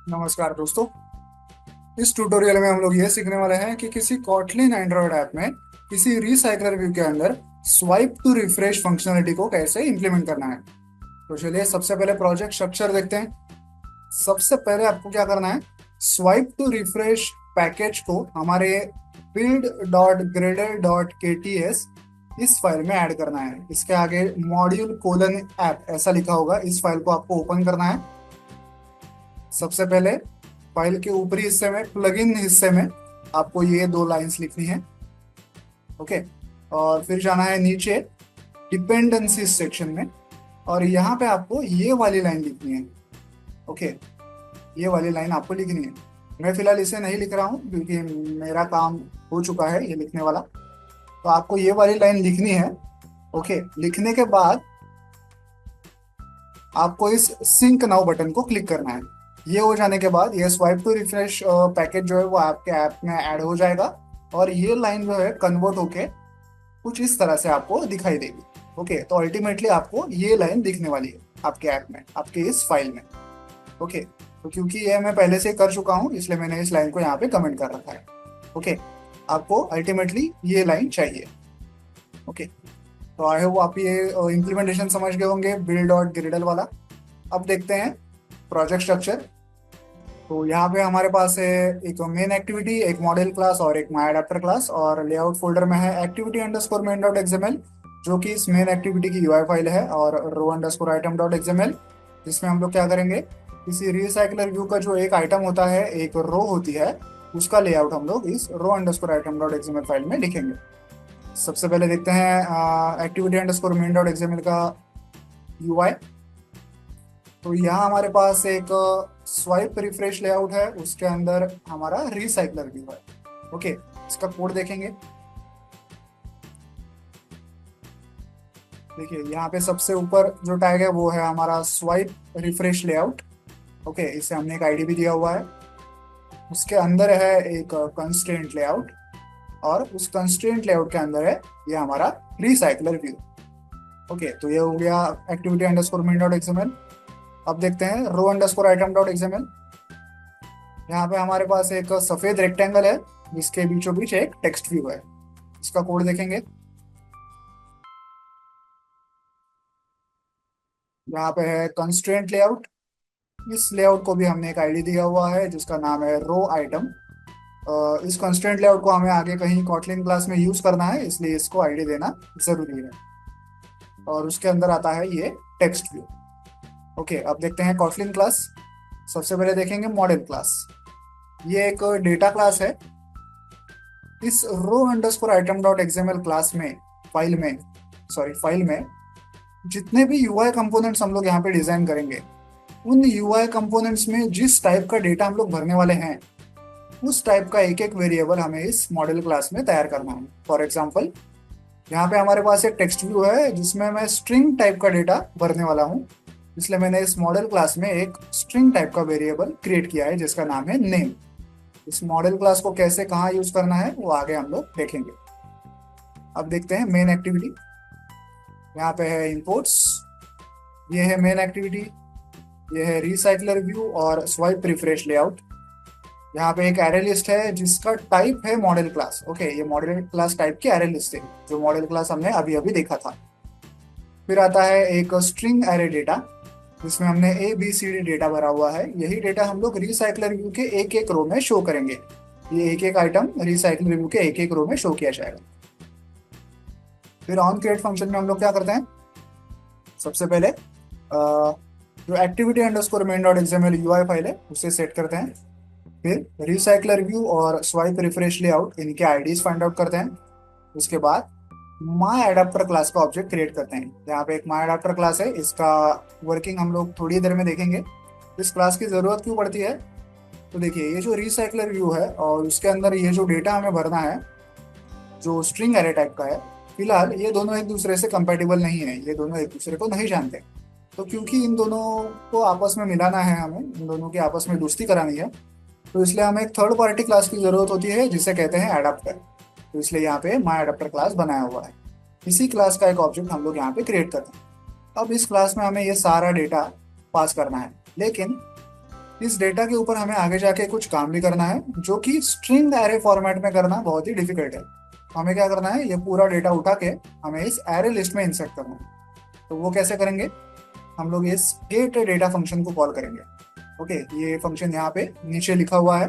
नमस्कार दोस्तों। इस ट्यूटोरियल में हम लोग ये सीखने वाले हैं कि किसी कॉटलिन एंड्रॉयड ऐप में किसी रिसाइकलर व्यू के अंदर स्वाइप टू रिफ्रेश फंक्शनलिटी को कैसे इंप्लीमेंट करना है। तो चलिए सबसे पहले प्रोजेक्ट स्ट्रक्चर देखते हैं। सबसे पहले आपको क्या करना है, स्वाइप टू रिफ्रेश पैकेज को हमारे build.gradle.kts इस फाइल में ऐड करना है। इसके आगे मॉड्यूल कोलन ऐप ऐसा लिखा होगा, इस फाइल को आपको ओपन करना है। सबसे पहले फाइल के ऊपरी हिस्से में प्लगइन हिस्से में आपको ये दो लाइंस लिखनी है। ओके, और फिर जाना है नीचे डिपेंडेंसी सेक्शन में और यहाँ पे आपको ये वाली लाइन लिखनी है। ओके, ये वाली लाइन आपको लिखनी है। मैं फिलहाल इसे नहीं लिख रहा हूँ क्योंकि मेरा काम हो चुका है ये लिखने वाला। तो आपको ये वाली लाइन लिखनी है। ओके, लिखने के बाद आपको इस सिंक नाउ बटन को क्लिक करना है। ये हो जाने के बाद ये स्वाइप टू रिफ्रेश पैकेज जो है वो आपके ऐप में ऐड हो जाएगा और ये लाइन जो है कन्वर्ट होके कुछ इस तरह से आपको दिखाई देगी। ओके, तो अल्टीमेटली आपको ये लाइन दिखने वाली है आपके ऐप में, आपके इस फाइल में। ओके, तो क्योंकि ये मैं पहले से कर चुका हूँ इसलिए मैंने इस लाइन को यहाँ पे कमेंट कर रखा है। ओके, आपको अल्टीमेटली ये लाइन चाहिए। ओके, तो आई होप आप ये इम्प्लीमेंटेशन समझ गए होंगे बिल्ड डॉट ग्रिडल वाला। अब देखते हैं प्रोजेक्ट स्ट्रक्चर। तो यहाँ पे हमारे पास है एक मेन एक्टिविटी, एक मॉडल क्लास और एक माई अडेप्टर क्लास, और लेआउट फोल्डर में है activity underscore main dot XML जो कि इस मेन एक्टिविटी की यूआई फाइल है, और रो अंडरस्कोर आइटम डॉट एक्सएमएल जिसमें हम लोग क्या करेंगे, किसी रिसाइकलर व्यू का जो एक आइटम होता है, एक रो होती है, उसका लेआउट हम लोग इस row underscore item dot XML file में लिखेंगे। सबसे पहले देखते हैं activity underscore main dot XML का यूआई। तो यहाँ हमारे पास एक स्वाइप रिफ्रेश लेआउट है, उसके अंदर हमारा रिसाइकलर व्यू है। ओके, इसका कोड देखेंगे। देखिए यहाँ पे सबसे ऊपर जो टैग है वो है हमारा स्वाइप रिफ्रेश लेआउट। ओके, इसे हमने एक आईडी भी दिया हुआ है। उसके अंदर है एक कंस्ट्रेंट लेआउट और उस कंस्ट्रेंट लेआउट के अंदर है ये हमारा रिसाइकलर व्यू। ओके, तो ये हो गया activity underscore main dot XML. अब देखते हैं रो अंडरस्कोर आइटम डॉट एक्सएमएल। यहाँ पे हमारे पास एक सफेद रेक्टेंगल है जिसके बीचों बीच एक टेक्स्ट व्यू है। इसका कोड देखेंगे। यहाँ पे है कंस्ट्रेंट लेआउट। इस लेआउट को भी हमने एक आईडी दिया हुआ है जिसका नाम है रो आइटम। इस कंस्ट्रेंट लेआउट को हमें आगे कहीं कॉटलिन क्लास में यूज करना है, इसलिए इसको आईडी देना जरूरी है। और उसके अंदर आता है ये टेक्स्ट व्यू। ओके, अब देखते हैं कॉटलिन क्लास। सबसे पहले देखेंगे मॉडल क्लास। ये एक डेटा क्लास है। इस row underscore item dot XML class में फाइल में जितने भी यूआई कंपोनेंट्स हम लोग यहाँ पे डिजाइन करेंगे, उन यूआई कंपोनेंट्स में जिस टाइप का डेटा हम लोग भरने वाले हैं उस टाइप का एक एक वेरिएबल हमें इस मॉडल क्लास में तैयार करना है। फॉर एग्जाम्पल, यहाँ पे हमारे पास एक टेक्स्ट व्यू है जिसमें मैं स्ट्रिंग टाइप का डेटा भरने वाला हूँ, इसलिए मैंने इस मॉडल क्लास में एक स्ट्रिंग टाइप का वेरिएबल क्रिएट किया है जिसका नाम है नेम। इस मॉडल क्लास को कैसे कहाँ यूज करना है वो आगे हम लोग देखेंगे। अब देखते हैं मेन एक्टिविटी। यहाँ पे है इंपोर्ट्स, ये है मेन एक्टिविटी, ये है रिसाइकलर व्यू और स्वाइप रिफ्रेश लेआउट। यहाँ पे एक एरे लिस्ट है जिसका टाइप है मॉडल क्लास। ओके, ये मॉडल क्लास टाइप की एरे लिस्ट है जो मॉडल क्लास हमने अभी अभी देखा था। फिर आता है एक स्ट्रिंग एरे डेटा जिसमें हमने ABCD डेटा भरा हुआ है। यही डेटा हम लोग रिसाइकलर व्यू के एक एक रो में शो करेंगे। ये एक एक आइटम रिसाइकलर व्यू के एक एक रो में शो किया जाएगा। फिर ऑन क्रिएट फंक्शन में हम लोग क्या करते हैं, सबसे पहले जो activity underscore main dot XML UI file है उसे सेट करते हैं। फिर रिसाइकलर व्यू और स्वाइप रिफ्रेश लेआउट इनके आईडीज फाइंड आउट करते हैं। उसके बाद माई अडेप्टर क्लास का ऑब्जेक्ट क्रिएट करते हैं। यहाँ पे एक माई अडेप्टर क्लास है, इसका वर्किंग हम लोग थोड़ी देर में देखेंगे। इस क्लास की ज़रूरत क्यों पड़ती है, तो देखिए ये जो रिसाइकलर व्यू है और उसके अंदर ये जो डेटा हमें भरना है जो स्ट्रिंग एरे टाइप का है, फिलहाल ये दोनों एक दूसरे से कंपेटिबल नहीं है, ये दोनों एक दूसरे को नहीं जानते। तो क्योंकि इन दोनों को आपस में मिलाना है, हमें इन दोनों की आपस में दोस्ती करानी है, तो इसलिए हमें एक थर्ड पार्टी क्लास की जरूरत होती है जिसे कहते हैं एडाप्टर। तो इसलिए यहाँ पे माई एडाप्टर क्लास बनाया हुआ है। इसी क्लास का एक ऑब्जेक्ट हम लोग यहाँ पे क्रिएट करते हैं। अब इस क्लास में हमें ये सारा डेटा पास करना है, लेकिन इस डेटा के ऊपर हमें आगे जाके कुछ काम भी करना है, जो कि स्ट्रिंग एरे फॉर्मेट में करना बहुत ही डिफिकल्ट है। हमें क्या करना है, ये पूरा डेटा उठा के हमें इस एरे लिस्ट में इंसर्ट करना है। तो वो कैसे करेंगे, हम लोग इस गेट डेटा फंक्शन को कॉल करेंगे। ओके, ये फंक्शन यहाँ पे नीचे लिखा हुआ है,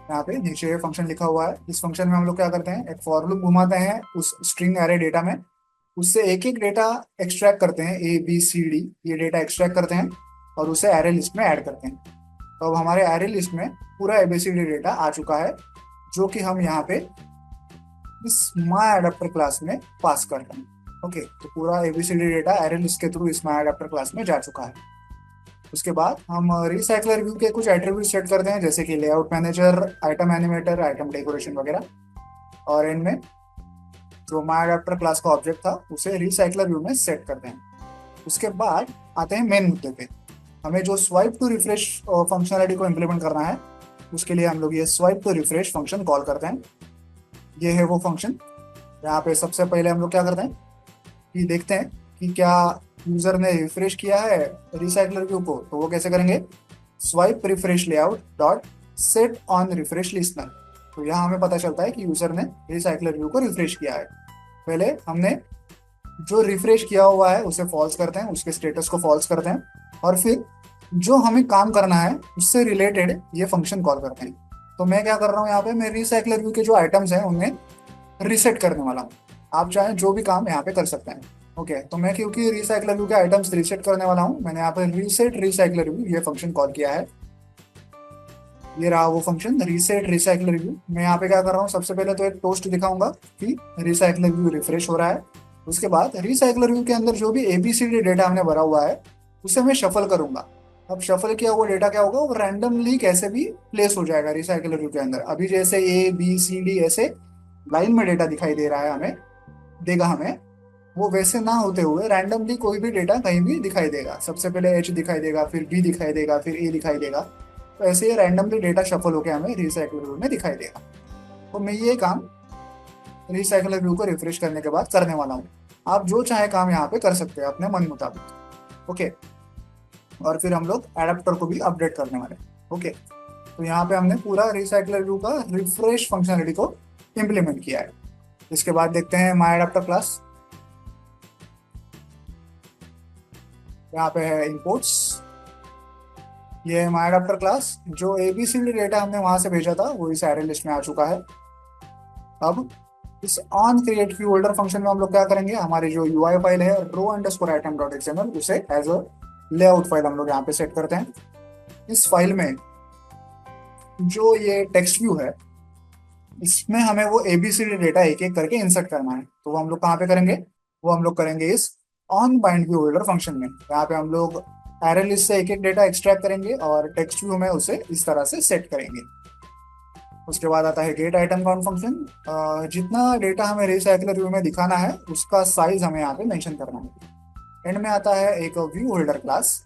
यहाँ पे नीचे फंक्शन लिखा हुआ है। इस फंक्शन में हम लोग क्या करते हैं, एक फॉर लूप घुमाते हैं उस स्ट्रिंग एरे डेटा में, उससे एक एक डेटा एक्सट्रैक्ट करते हैं, ए बी सी डी ये डेटा एक्सट्रैक्ट करते हैं और उसे एरे लिस्ट में ऐड करते हैं। तो अब हमारे एरे लिस्ट में पूरा एबीसीडी डेटा आ चुका है, जो कि हम यहाँ पे इस माई एडेप्टर क्लास में पास कर रहे हैं। ओके, तो पूरा एबीसीडी डेटा एरे लिस्ट के थ्रू इस माई एडेप्टर क्लास में जा चुका है। उसके बाद हम रिसाइकलर व्यू के कुछ एट्रीब्यूट सेट करते हैं, जैसे कि layout manager, item animator, item decoration वगैरह। और इनमें जो माई एडेप्टर क्लास का ऑब्जेक्ट था उसे रिसाइकलर व्यू में सेट करते हैं। उसके बाद आते हैं मेन मुद्दे पे। हमें जो स्वाइप टू रिफ्रेश फंक्शनलिटी को इम्प्लीमेंट करना है, उसके लिए हम लोग ये swipe to refresh function call करते हैं। ये है वो फंक्शन। यहाँ पे सबसे पहले हम लोग क्या करते हैं कि देखते हैं कि क्या यूजर ने रिफ्रेश किया है रिसाइकलर व्यू को। तो वो कैसे करेंगे, swipe refresh layout dot set on refresh listener. तो यहाँ हमें पता चलता है कि यूजर ने रिसाइकलर व्यू को रिफ्रेश किया है। पहले हमने जो रिफ्रेश किया हुआ है उसे फॉल्स करते हैं, उसके स्टेटस को फॉल्स करते हैं, और फिर जो हमें काम करना है उससे रिलेटेड ये फंक्शन कॉल करते हैं। तो मैं क्या कर रहा हूँ यहाँ पे, मैं रिसाइकलर व्यू के जो आइटम्स हैं उन्हें रिसेट करने वाला हूँ। आप चाहें जो भी काम यहाँ पे कर सकते हैं। ओके, तो मैं क्योंकि रिसाइकलर व्यू के आइटम्स रिसेट करने वाला हूँ, मैंने यहाँ पे रिसेट रिसाइकलर व्यू ये फंक्शन कॉल किया है। ये रहा वो फंक्शन रीसेट रिसाइकलर व्यू। मैं यहाँ पे क्या कर रहा हूँ, सबसे पहले तो एक टोस्ट दिखाऊंगा कि रिसाइकलर व्यू रिफ्रेश हो रहा है। उसके बाद रिसाइकलर व्यू के अंदर जो भी एबीसीडी डेटा हमने भरा हुआ है उसे मैं शफल करूंगा। अब शफल किया हुआ डेटा क्या होगा, वो रैंडमली कैसे भी प्लेस हो जाएगा रिसाइकलर व्यू के अंदर। अभी जैसे ए बी सी डी ऐसे लाइन में डेटा दिखाई दे रहा है हमें, देगा हमें, वो वैसे ना होते हुए रैंडमली कोई भी डेटा कहीं भी दिखाई देगा। सबसे पहले एच दिखाई देगा, फिर बी दिखाई देगा, फिर ए दिखाई देगा। तो ऐसे ही रैंडमली डेटा शफल होकर हमें रिसाइकलर व्यू में दिखाई देगा। तो मैं ये काम रिसाइकलर व्यू को रिफ्रेश करने के बाद करने वाला हूँ। आप जो चाहे काम यहाँ पे कर सकते हैं अपने मन मुताबिक। ओके, और फिर हम लोग एडेप्टर को भी अपडेट करने वाले हैं। ओके, तो यहाँ पे हमने पूरा रिसाइकलर व्यू का रिफ्रेश फंक्शनलिटी को इम्प्लीमेंट किया है। इसके बाद देखते हैं माई एडेप्टर क्लास। यहाँ पे है इनपुट्स, ये है माई एडेप्टर क्लास। जो एबीसीडी डेटा हमने वहां से भेजा था वो इस एरे लिस्ट में आ चुका है। अब इस on create view holder function में हम लोग क्या करेंगे, हमारी जो यूआई फाइल है रो अंडरस्कोर आइटम डॉट एक्सएमएल उसे एज अ लेआउट फाइल हम लोग यहाँ पे सेट करते हैं। इस फाइल में जो ये टेक्स्ट व्यू है इसमें हमें वो एबीसीडी डेटा एक एक करके इंसर्ट करना है। तो वो हम लोग कहाँ पे करेंगे, वो हम लोग करेंगे इस on bind view holder function में। यहाँ पे हम लोग एरे लिस्ट से एक एक डेटा एक्सट्रैक्ट करेंगे और टेक्स्ट व्यू में उसे इस तरह से सेट करेंगे। उसके बाद आता है गेट आइटम काउंट फंक्शन। जितना डेटा हमें रिसाइकलर व्यू में दिखाना है उसका साइज हमें यहाँ पे मेंशन करना है। एंड में आता है एक व्यू होल्डर क्लास,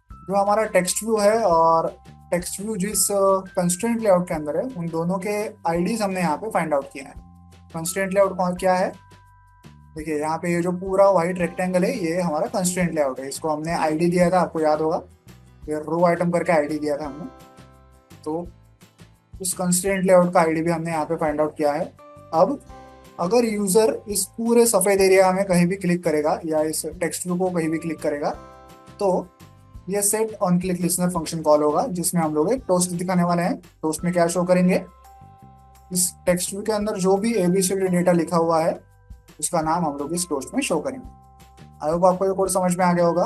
जो हमारा टेक्स्ट व्यू है और टेक्स्ट व्यू जिस कंस्ट्रेंट लेआउट के अंदर है उन दोनों के आईडीज हमने यहाँ पे फाइंड आउट किए हैं। कंस्ट्रेंट लेआउट क्या है, देखिए यहाँ पे ये जो पूरा व्हाइट रेक्टेंगल है ये हमारा कंस्ट्रेंट लेआउट है। इसको हमने आईडी दिया था, आपको याद होगा, ये रो आइटम करके आईडी दिया था हमने। तो उस कंस्ट्रेंट लेआउट का आईडी भी हमने यहाँ पे फाइंड आउट किया है। अब अगर यूजर इस पूरे सफेद एरिया में कहीं भी क्लिक करेगा या इस टेक्स्ट व्यू को कहीं भी क्लिक करेगा तो ये set on click listener function call होगा, जिसमें हम लोग एक टोस्ट दिखाने वाले हैं। टोस्ट में क्या शो करेंगे, इस टेक्स्ट व्यू के अंदर जो भी एबीसीडी डेटा लिखा हुआ है उसका नाम हम लोग इस टोस्ट में शो करेंगे। आई होप आपको ये कोड समझ में आ गया होगा।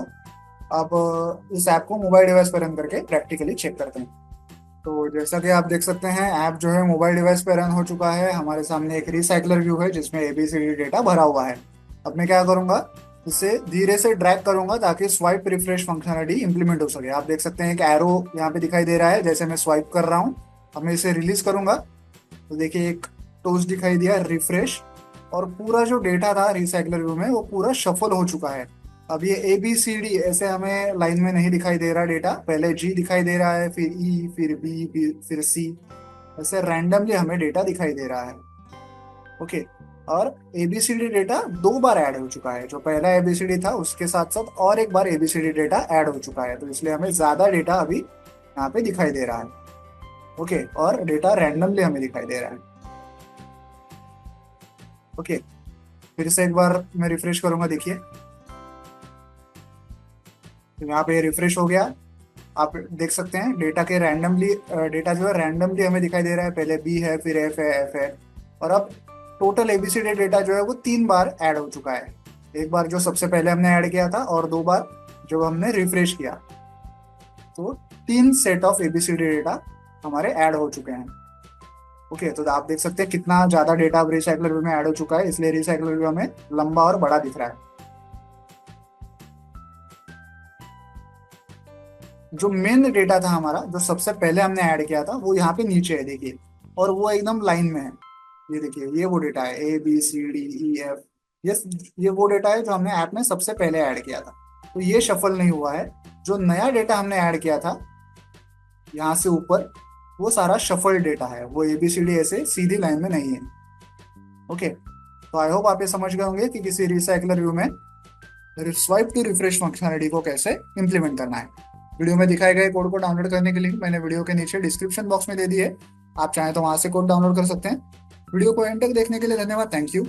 अब इस ऐप को मोबाइल डिवाइस पर रन करके प्रैक्टिकली चेक करते हैं। तो जैसा कि आप देख सकते हैं ऐप जो है मोबाइल डिवाइस पे रन हो चुका है। हमारे सामने एक रिसाइकलर व्यू है जिसमें एबीसीडी डेटा भरा हुआ है। अब मैं क्या करूंगा, इसे धीरे से ड्रैग करूंगा ताकि स्वाइप रिफ्रेश फंक्शनलिटी इंप्लीमेंट हो सके। आप देख सकते हैं एक एरो यहाँ पे दिखाई दे रहा है जैसे मैं स्वाइप कर रहा हूँ। अब मैं इसे रिलीज करूंगा तो देखिए एक टोस्ट दिखाई दिया रिफ्रेश, और पूरा जो डेटा था रिसाइकलर व्यू में वो पूरा शफल हो चुका है। अब ये ए बी सी डी ऐसे हमें लाइन में नहीं दिखाई दे रहा डेटा, पहले जी दिखाई दे रहा है, फिर ई, फिर बी, फिर सी, ऐसे रैंडमली हमें डेटा दिखाई दे रहा है। ओके, और एबीसीडी डेटा दो बार ऐड हो चुका है। जो पहला एबीसीडी था उसके साथ साथ और एक बार एबीसीडी डेटा ऐड हो चुका है, तो इसलिए हमें ज्यादा डेटा अभी यहाँ पे दिखाई दे रहा है। ओके, और डेटा रैंडमली हमें दिखाई दे रहा है। ओके, फिर से एक बार मैं रिफ्रेश करूंगा, देखिए तो यहाँ पे रिफ्रेश हो गया। आप देख सकते हैं डेटा के रैंडमली, डेटा जो है रैंडमली हमें दिखाई दे रहा है। पहले बी है, फिर एफ है, और अब टोटल एबीसीडी डेटा जो है वो 3 बार ऐड हो चुका है। एक बार जो सबसे पहले हमने ऐड किया था, और 2 बार जो हमने रिफ्रेश किया। तो 3 सेट ऑफ एबीसीडी डेटा हमारे ऐड हो चुके हैं। ओके, तो आप देख सकते हैं कितना ज्यादा डेटा अब रिसाइकलर व्यू में ऐड हो चुका है, इसलिए रिसाइकलर व्यू हमें लंबा और बड़ा दिख रहा है। जो मेन डेटा था हमारा, जो सबसे पहले हमने ऐड किया था, वो यहाँ पे नीचे है देखिए, और वो एकदम लाइन में है। ये देखिए, ये वो डेटा है ABCDEF। ये ये वो डेटा है जो हमने ऐप में सबसे पहले ऐड किया था। तो ये शफल नहीं हुआ है। जो नया डेटा हमने ऐड किया था यहाँ से ऊपर, वो सारा शफल डेटा है, वो ABCD ऐसे सीधी लाइन में नहीं है। ओके, तो आई होप आप ये समझ गए होंगे कि किसी रिसाइकलर व्यू में स्वाइप टू रिफ्रेश फंक्शनलिटी को कैसे इंप्लीमेंट करना है। वीडियो में दिखाए गए कोड को डाउनलोड करने के लिंक मैंने वीडियो के नीचे डिस्क्रिप्शन बॉक्स में दे दी है। आप चाहें तो वहां से कोड डाउनलोड कर सकते हैं। वीडियो को एंड तक देखने के लिए धन्यवाद। Thank you.